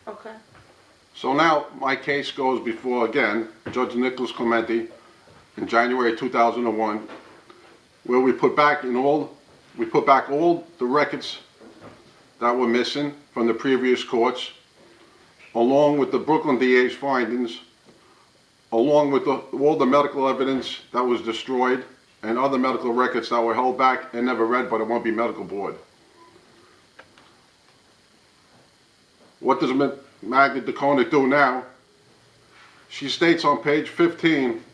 Okay. So now my case goes before, again, Judge Nicholas Clementi in January 2001, where we put back all the records that were missing from the previous courts, along with the Brooklyn DA's findings, along with all the medical evidence that was destroyed and other medical records that were held back and never read by the Won't Be Medical Board. What does Madga Deconinck do now? She states on page 15,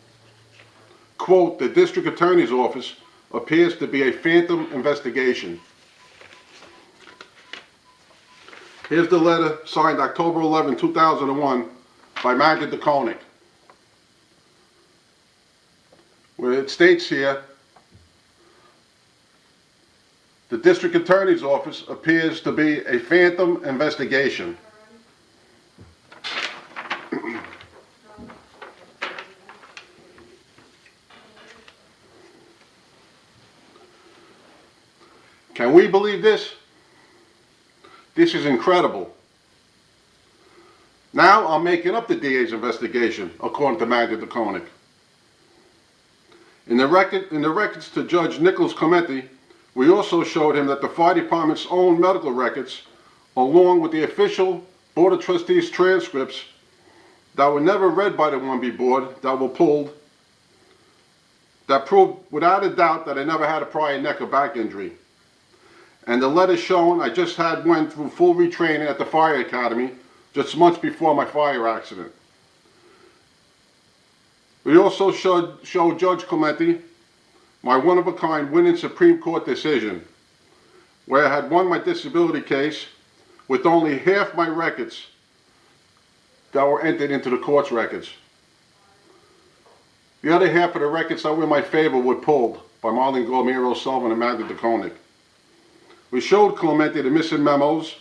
quote, "The district attorney's office appears to be a phantom investigation." Here's the letter signed October 11, 2001 by Madga Deconinck, where it states here, "The district attorney's office appears to be a phantom investigation." Can we believe this? This is incredible. Now I'm making up the DA's investigation, according to Madga Deconinck. In the records to Judge Nicholas Clementi, we also showed him that the fire department's own medical records, along with the official Board of Trustees transcripts that were never read by the 1B board, that were pulled, that proved without a doubt that I never had a prior neck or back injury. And the letter shown I just went through full retraining at the fire academy just months before my fire accident. We also showed Judge Clementi my one-of-a-kind winning Supreme Court decision, where I had won my disability case with only half my records that were entered into the court's records. The other half of the records that were in my favor were pulled by Marlene Gold, Muriel Sullivan, and Madga Deconinck. We showed Clementi the missing memos,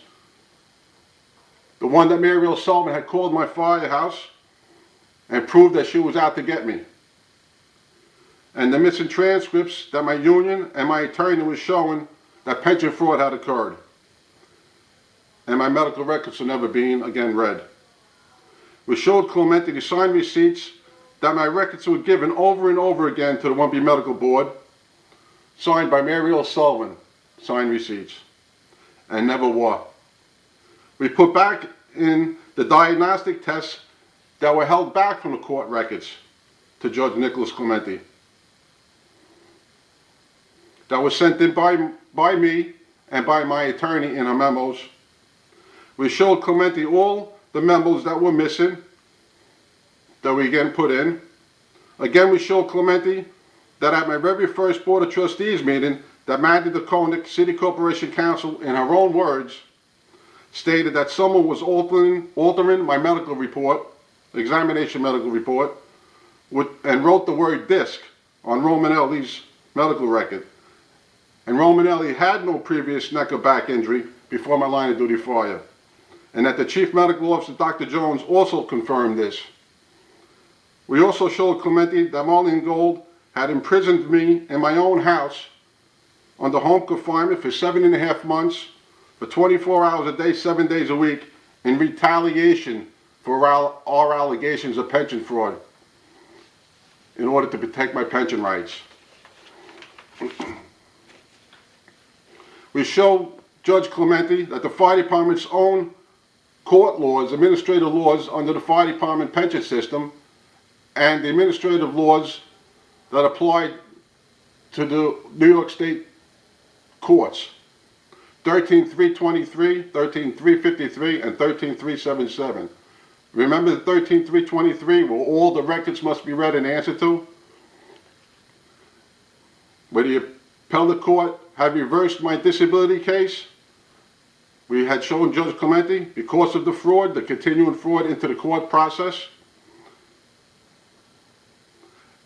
the one that Muriel Sullivan had called my firehouse and proved that she was out to get me, and the missing transcripts that my union and my attorney was showing that pension fraud had occurred, and my medical records are never being again read. We showed Clementi the signed receipts that my records were given over and over again to the 1B Medical Board, signed by Muriel Sullivan, signed receipts, and never were. We put back in the diagnostic tests that were held back from the court records to Judge Nicholas Clementi, that was sent in by me and by my attorney in our memos. We showed Clementi all the memos that were missing, that we again put in. Again, we showed Clementi that at my very first Board of Trustees meeting, that Madga Deconinck, City Corporation Counsel, in her own words, stated that someone was altering my medical report, examination medical report, and wrote the word disc on Romanelli's medical record. And Romanelli had no previous neck or back injury before my line of duty fire. And that the Chief Medical Officer, Dr. Jones, also confirmed this. We also showed Clementi that Marlene Gold had imprisoned me in my own house under home confinement for 7.5 months, for 24 hours a day, 7 days a week, in retaliation for our allegations of pension fraud, in order to protect my pension rights. We showed Judge Clementi that the fire department's own court laws, administrative laws under the fire department pension system, and the administrative laws that applied to the New York State courts, 13.323, 13.353, and 13.377. Remember the 13.323, where all the records must be read and answered to? Where the appellate court had reversed my disability case, we had shown Judge Clementi, because of the fraud, the continuing fraud into the court process,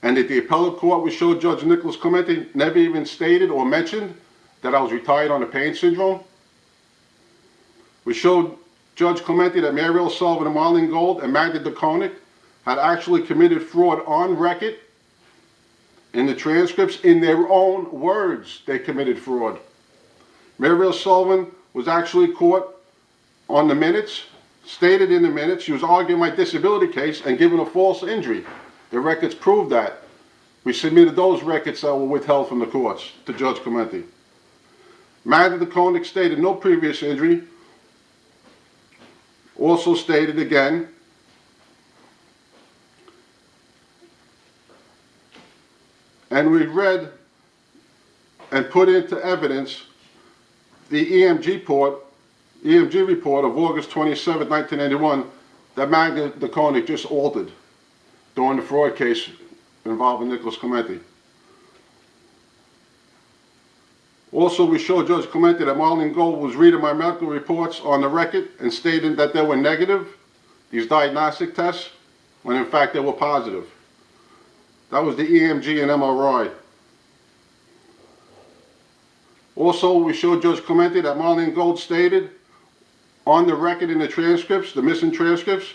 and that the appellate court, we showed Judge Nicholas Clementi, never even stated or mentioned that I was retired on a pain syndrome. We showed Judge Clementi that Muriel Sullivan and Marlene Gold and Madga Deconinck had actually committed fraud on record. In the transcripts, in their own words, they committed fraud. Muriel Sullivan was actually caught on the minutes stated in the minutes she was arguing my disability case and giving a false injury. The records prove that. We submitted those records that were withheld from the courts to Judge Clementi. Madga Deconinck stated no previous injury. Also stated again and we read and put into evidence the EMG report of August 27, 1981 that Madga Deconinck just altered during the fraud case involving Nicholas Clementi. Also, we showed Judge Clementi that Marlene Gold was reading my medical reports on the record and stating that they were negative, these diagnostic tests, when in fact they were positive. That was the EMG and MRI. Also, we showed Judge Clementi that Marlene Gold stated on the record in the transcripts, the missing transcripts,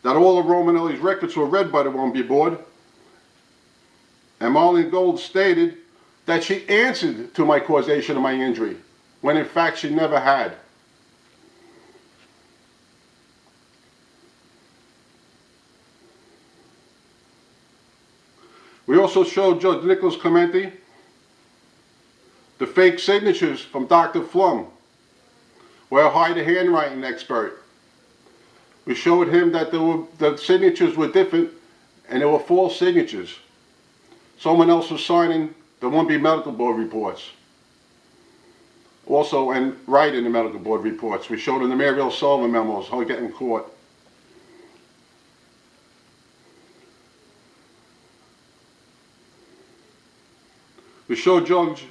that all of Romanelli's records were read by the 1B board. And Marlene Gold stated that she answered to my causation of my injury, when in fact she never had. We also showed Judge Nicholas Clementi the fake signatures from Dr. Flum, where I hired a handwriting expert. We showed him that the signatures were different and they were false signatures. Someone else was signing the 1B medical board reports. Also, and writing the medical board reports. We showed him the Mary L. Sullivan memos, how to get in court. We showed Judge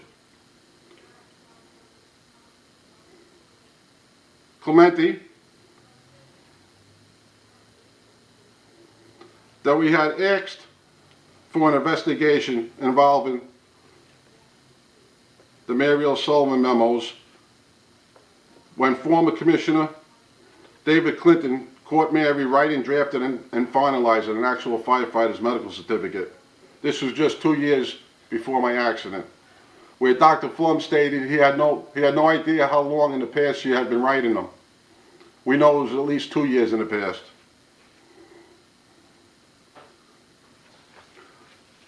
Clementi that we had asked for an investigation involving the Mary L. Sullivan memos when former Commissioner David Clinton caught Mary writing, drafting, and finalizing an actual firefighter's medical certificate. This was just 2 years before my accident, where Dr. Flum stated he had no idea how long in the past she had been writing them. We know it was at least 2 years in the past.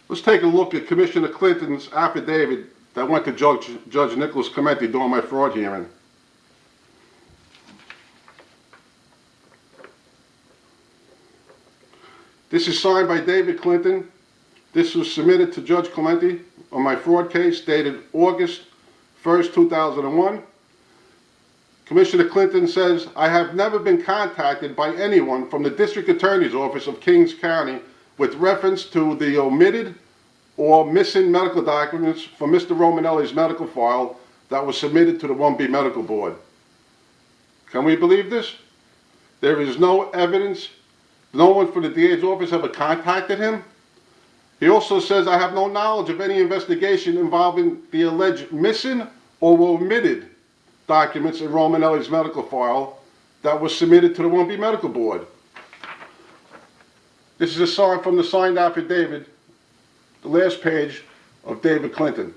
Let's take a look at Commissioner Clinton's affidavit that went to Judge Nicholas Clementi during my fraud hearing. This is signed by David Clinton. This was submitted to Judge Clementi on my fraud case dated August 1st, 2001. Commissioner Clinton says, I have never been contacted by anyone from the District Attorney's Office of Kings County with reference to the omitted or missing medical documents from Mr. Romanelli's medical file that was submitted to the 1B Medical Board. Can we believe this? There is no evidence. No one from the DA's office ever contacted him. He also says, I have no knowledge of any investigation involving the alleged missing or omitted documents in Romanelli's medical file that was submitted to the 1B Medical Board. This is a sign from the signed affidavit, the last page of David Clinton.